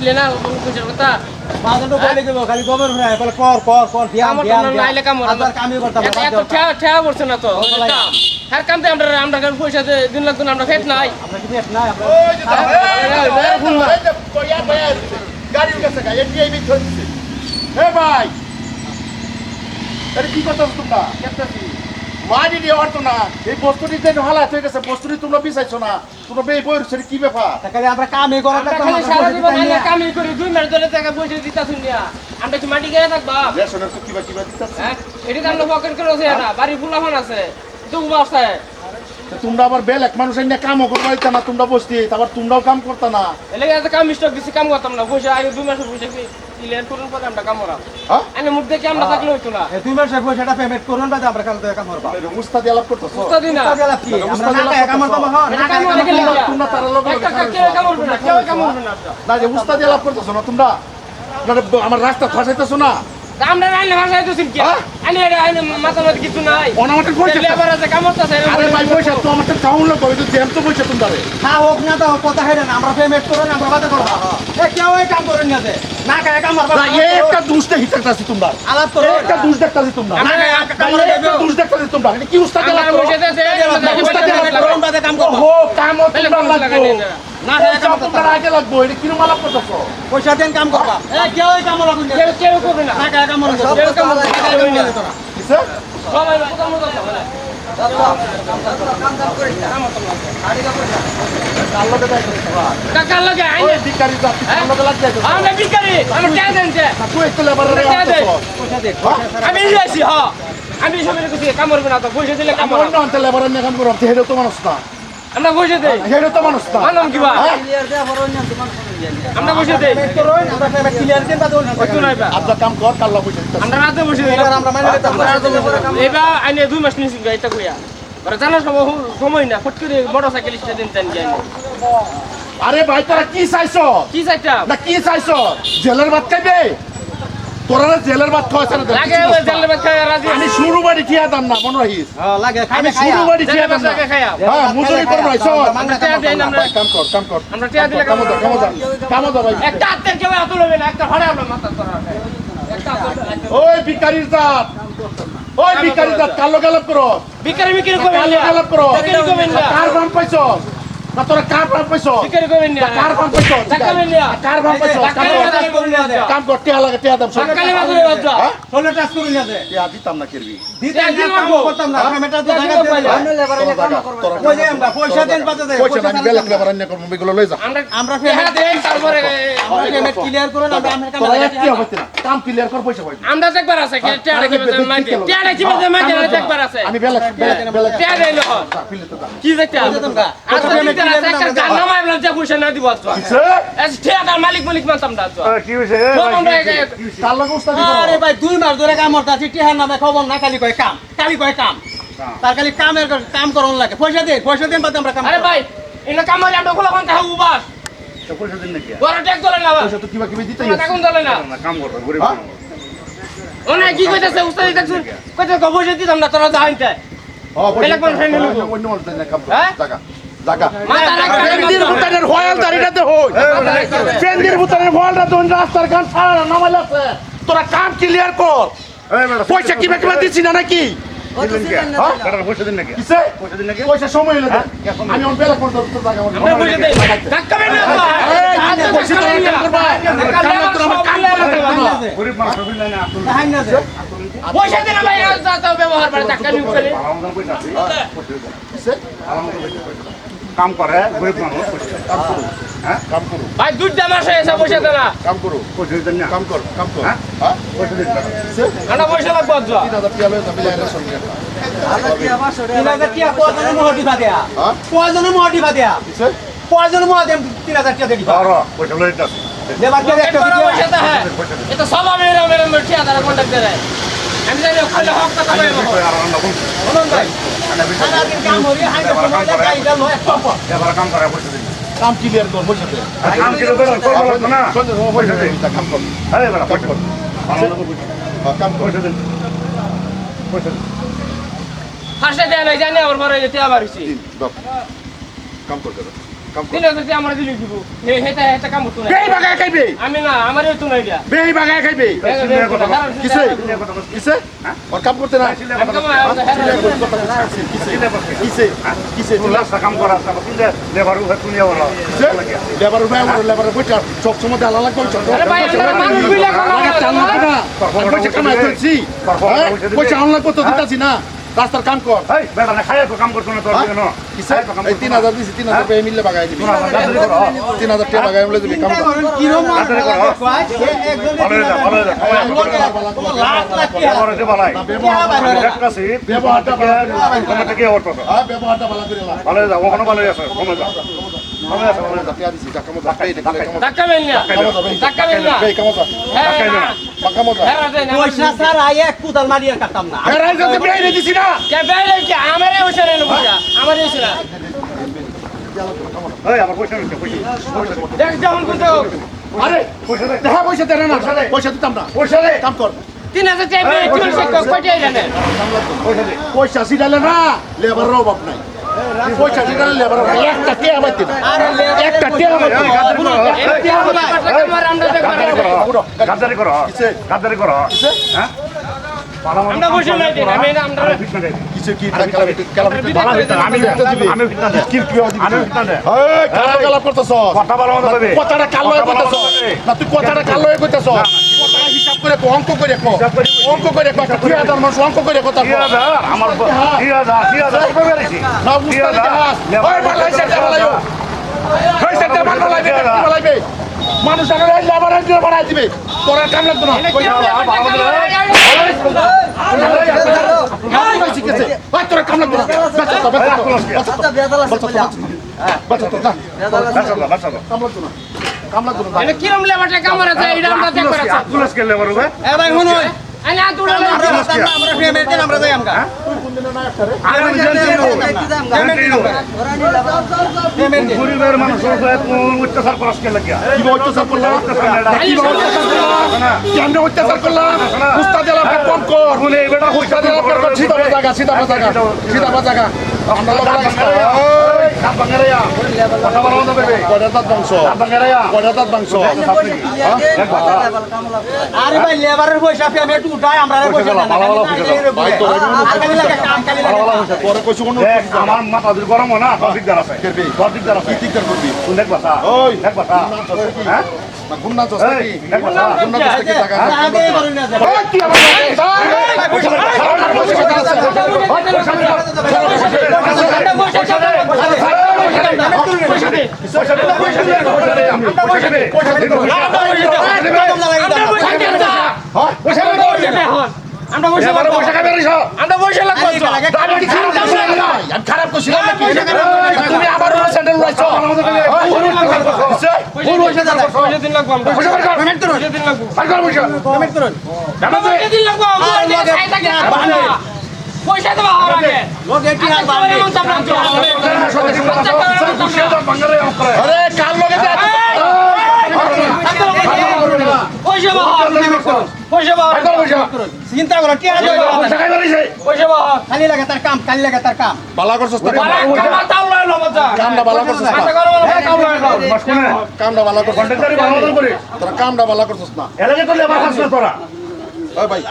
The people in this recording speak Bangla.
আসলে না পয়সার কথা বাজারটা বলে দেব খালি গোবর ভরে বলে কর দিয়াম নাইলে কাম আবার কামই করতে হবে এত ঠেয়া পড়ছে না তো কাম হ্যাঁ কাম তো আমরা পয়সা 2 লাখ আমরা ফেট নাই আমরা কি বেশ নাই আমরা গাড়ির কাছে গাড়ি এটিআই বিট হচ্ছে হে ভাই আরে কি কথা তোমরা মারি দিয়ে অর্থ না এই বস্তুটি যে হালাত হয়ে গেছে বস্তুটি তোমরা বিচাইছো না তোমরা বে বইর সরি কি ব্যাপার তাহলে আমরা কামই করতে খালি সারা জীবন আইলে কামই করি 2 মাস ধরে টাকা পয়সা দিতাছুন না আমরা কি মাটি গিয়ে থাকবা রেশনের তো কিবা দিতেছে হ্যাঁ এটি তো আমরা পকেট করে আছে না বাড়ি ফুলাফান আছে তো অবস্থায় তোমরা আবার বেল এক মানুষ এনে কামও করতে পারতা না তোমরা বসতি তারপর তোমরাও কাম করতা না এলে এত কাম স্টক দিছি কাম করতাম না পয়সা আগে 2 মাসের পয়সা কি ক্লিয়ার করুন পরে আমরা কাম করাম হ্যাঁ আনে মুখ দেখে আমরা থাকলে হইতো না এই 2 মাসের পয়সাটা পেমেন্ট করুন বাদে আমরা কাল থেকে কাম করব মুস্তাদি আলাপ করতেছো উস্তাদি না তাহলে কি আমরা না কাম করব না কাম করলে তোমরা তার লগে একটা কেউ কাম করবে না কেউ কাম করবে না না যে মুস্তাদি আলাপ করতেছো না তোমরা আমার রাস্তা ফাঁসাইতেছো না আমরা রাইলে ভাষায় তো সিনকি আনে মাথা মাথা কিছু নাই অনামাটের পয়সা লেবার আছে কাম করতেছে আরে ভাই পয়সা তো আমার তো টাউন লোক হইতো জ্যাম তো পয়সা তোমরা হ্যাঁ হোক না তো কথা হেরে না আমরা পেমেন্ট করুন আমরা বাদে করব এ কেউ এই কাম করেন না যে না কায় কাম করব না একটা দুষ্টা হিতাছি তোমরা আলাপ করো একটা দুষ দেখতাছি তোমরা না কাম করে দেব দুষ দেখতাছি তোমরা এটা কি উস্তাদ আমরা আলাপ বসে আছে করুন বাদে কাম করব ও কাম তোমরা লাগবে না কাম তোমরা আগে লাগবে এটা কিরম আলাপ করতেছো পয়সা দেন কাম করবা এ কেউ এই কাম করুন না কেউ করবে না না কায় কাম করুন কেউ কাম করবে না কিসে সবাই কথা মতো হবে আল্লাহকে দাই করবা কাকা লাগে ওই আইনে ভিখারি জাত আল্লাহকে লাগ যায় আমরা বিকারি আমরা টাকা দেন যে তুই একটু লেবারে পয়সা দে আমি যাইছি হ্যাঁ আমি সবাই কিছু কাম করবে না তো পয়সা দিলে কাম অন্য অঞ্চলে লেবারে নিয়ে কাম করতে হেডে তো মানুষ না আমরা পয়সা দেই হেডে তো মানুষ না মানম কিবা ক্লিয়ার দে হরন না তোমার আমরা পয়সা দেই পেমেন্ট করুন আমরা পেমেন্ট ক্লিয়ার দেন বাদে কত নাইবা আপনার কাম কর কাল্লা পয়সা আমরা রাতে বসে দিই আমরা মানে এবার আইনে 2 মাস নিছি গাইটা কইয়া আর জানা সময় না ফট করে মোটরসাইকেল স্টার্ট দেন জানি আরে ভাই তোরা কি চাইছো কি চাইতা না কি চাইছো জেলের ভাত খাইবে তোরা জেলের ভাত খাওয়াছ না লাগে ওই জানলে বাচ্চা রাজি আমি শুরু বাড়ি ঠিয়া দাম না মনে রাখিস লাগে আমি শুরু বাড়ি ঠিয়া দাম না খায়া হ্যাঁ মুজুরি করব না সব আমরা টাকা দেই না আমরা কাম কর আমরা টাকা দিলে কাম দাও ভাই একটা হাতের কেউ এত লবে না একটা হড়ে আমরা মাথা তোরা একটা ওই ভিখারির জাত ওই ভিখারির জাত কালো গালাপ করো বিকারি বিকারি কই কালো গালাপ করো বিকারি কই না কার ভান পাইছো না তোরা কার ভান পাইছো বিকারি কই না কার ভান পাইছো টাকা মিলিয়া কার ভান পাইছো কাম কর টিয়া লাগে টিয়া দাম সব সকালে মাত্র বাজা ষোলো টাচ করুন না দে টিয়া দিতাম না কেরবি দিতে কাম করতাম না পেমেন্টটা তো জায়গা দেব আমি লেবারে কাম করব কই যে আমরা পয়সা দেন বাদে দে পয়সা আমি বেলা লেবার আন্য করব এগুলো লই যা আমরা পেমেন্ট দেন তারপরে আমরা পেমেন্ট ক্লিয়ার করুন আমরা কাম তোরা একটি হইতে না কাম ক্লিয়ার কর পয়সা পাইবি আমরা একবার আছে টাকা কি বাজে মাইতে টাকা কি বাজে মাইতে একবার আছে আমি বেলা টাকা দেই না পিলে তো দাম কি যাইতে আচ্ছা পেমেন্ট ক্লিয়ার একটা জানা মাইবলা যে পয়সা না দিব আচ্ছা কিসে এস ঠিকাদার মালিক মানতাম না আচ্ছা কি হইছে কার লাগে উস্তাদি আরে ভাই 2 মাস ধরে কাম করতাছি টিহার নামে খবর না খালি কয় কাম তার খালি কাম করন লাগে পয়সা দেন বাদে আমরা কাম আরে ভাই ইনা কামারে আমরা খোলা কোন তাহু বাস পয়সা দিন নাকি বড় ট্যাক্স দলে না পয়সা তো কিবা কিবি দিতেই টাকা কোন দলে না কাম করবে গরিব ওনা কি কইতাছে উস্তাদি দেখছুন কইতে কবজে দিতাম না তোরা যাইতে বেলেগ কোন ফ্রেন্ড নিলু অন্য মানুষ না কাম হ্যাঁ? জায়গা জায়গা মাথা রাখতে ফ্রেন্ডির ভুতানের হয়াল দাড়িটাতে হই ফ্রেন্ডির ভুতানের হয়ালটা দন রাস্তার গান ছাড়া নামাইল আছে তোরা কাম ক্লিয়ার কর পয়সা কিবা কিবা দিছি না নাকি পয়সা দিন নাকি কিসে পয়সা দিন নাকি পয়সা সময় হইলো আমি অন বেলা করতে তো জায়গা আমরা বুঝে দেই ধাক্কা মেরে না এই পয়সা তো কাম করবা গরিব মানুষ হইল না আসল হাই না দে পয়সা দেনা ভাই যা ব্যবহার করে টাকা নিউ করে আলাদা পয়সা আছে কিসে কাম করে গরিব মানুষ হ্যাঁ কাম করো ভাই দুইটা মাস হয়েছে পয়সা দেনা কাম করো পয়সা দিন না কাম কর হ্যাঁ? হ্যাঁ পয়সা দিন না কিসে আমরা পয়সা লাগবে আচ্ছা 3000 টাকা লয়ে যাবে লাইরে সঙ্গে তিনাদের কি কয়জন মোহটি বাদিয়া হ্যাঁ কয়জন মোহটি বাদিয়া কিসে কয়জন মোহ দেন 3000 টাকা দেই আর পয়সা লই যাচ্ছে লেবার কে একটা পয়সা দে হ্যাঁ এটা সব আমি মেরে ঠিকাদার কন্টাক্ট দেয় আমি জানি ওখানে হক কথা বলবো আর রান্না কোন বলুন ভাই সারা দিন কাম হরি হাই না কোনো গাইডা লয় সব এবার কাম করে পয়সা দিন কাম ক্লিয়ার কর পয়সা দে কাম কি করে করব না সন্ধ্যে সময় পয়সা দে কাম কর আরে বড় কাম কর কাম কর পয়সা দিন পয়সা দিন ফার্স্টে দেয় না জানি আবার পরে যেতে আবার হইছি দিন দাও কাম কর দাও 3000 আমরা দিলি দিব হেটা কাম করতো না বেই বাগায় খাইবে আমি না আমারই তো নাই দিয়া বেই বাগায় খাইবে কিসে কিসে ওর কাম করতে না কিসে কিসে কাম করা লেবার তুলিয়া বলো লেবার বইটা সব সময় দেলা লাগবে আরে ভাই আমরা মানুষ বিলা পয়সা অনলাইন করতে দিতাছি না রাস্তার কাম কর এই বেটা না খাইয়া তো কাম করছ না তোর দিকে না কিসে এই 3000 দিছি 3000 টাকা মিললে বাগায় দিবি 3000 টাকা বাগায় মিললে দিবি কাম কর কি রকম ভালো যা লাখ লাখ কি আমার যে বালাই দেখতাছি ব্যবহারটা তোমাকে কি অর্থ ব্যবহারটা ভালো করে না ভালো যা ওখানে ভালো আছে কমে যা ভালো আছে টাকা দিছি টাকা মতো টাকা এই টাকা ধাক্কা মেল না ধাক্কা মেল না এই কামতা হ্যাঁ টাকা মতো হ্যাঁ দেন পয়সা স্যার আই এক কুদাল মারিয়া কাটতাম না আরে রাইতে বেই দিছি না কে বেলে কি আমারে ওছে না বুঝা আমারে ওছে না এই আমার পয়সা নিতে পয়সা দেখ যখন কোথাও আরে পয়সা দে দেখা পয়সা দেন না পয়সা দিতাম না পয়সা দে কাম কর 3000 টাকা চুল সে কয়টাই জানে পয়সা দে পয়সা সিডালে না লেবারের অভাব নাই পয়সা সিডালে লেবারের একটা টিয়া বাইতে না একটা টিয়া বাইতে গাদ্দারি করো গাদ্দারি করো হ্যাঁ আমরা বসে নাই দিন আমি আমরা কিছু কি কালাবিটি আমি আমি ফিটনা দে কি কি আমি ফিটনা দে এই কালা করতেছ কথা ভালো মতো কইবে কথাটা কালো কইতেছ না তুই কথাটা কালো কইতেছ কথাটা হিসাব করে অঙ্ক করে অঙ্ক করে কথা 3000 মানুষ অঙ্ক করে কথা কি আছে আমার কি আছে কবে বেরিয়েছি না বুঝতে ওই বাংলাদেশের বাংলায় ওই সেটা বাংলায় মানুষ আগে লেবার দিয়ে বানাই দিবে তোরা কাম লাগতো না শিখেছে ভাই তোরা কাম লাগতো না কাম লাগতো না এটা কিরম লেবারটা কামরা আছে এটা আমরা চেক করা আছে পুলিশ কে লেবার হবে এ ভাই শুনো আমি আ দুড়া আমরা পেমেন্ট দিন আমরা যাই আমগা পেমেন্ট দিন গরিবের মানুষ অত্যাচার করাস কে লাগিয়া কি অত্যাচার করলাম কেন অত্যাচার করলাম উস্তাদ এলাম কম কর বলে এই বেটা উস্তাদ এলাম কর সিধা বাজাগা আমরা লোক লাগছে কাপ বাঙ্গারিয়া কথা বলা বন্ধ করবে কয়টার বংশ বাঙ্গারিয়া কয়টার বংশ আরে ভাই লেবারের পয়সা পেমেন্ট উঠাই আমরা পয়সা না ভাই তো কালি লাগে কাম কালি লাগে পরে কইছো কোন দেখ আমার মাথা দুই গরম না দিকদার আছে করবি দিকদার আছে কি টিকার করবি তুই দেখ বাসা ওই দেখ বাসা হ্যাঁ না গুন্না চস এই কি দেখ বাসা গুন্না চস কি টাকা আগে করুন না ওই কি আমার আমরা বসে আমরা বসে লাগবো খারাপ করছিলাম নাকি তুমি আবার স্যান্ডেল লাইছো পয়সা দিন লাগবো আমরা পেমেন্ট করুন দিন লাগবো পেমেন্ট করুন দিন লাগবো পয়সা দেবো আগে লোক এটি আর বাড়বে আরে কাল লগে যা চিন্তা করো কি আছে খালি লাগে তার কাম কালি লাগে তার কাম বালা করছস না কামটা বালা করছস না কামটা বালা করছস কন্ট্রাক্টরি ভালো করে তোরা কামটা বালা করছস না এলাকে তো লেবার খাস না তোরা ওই ভাই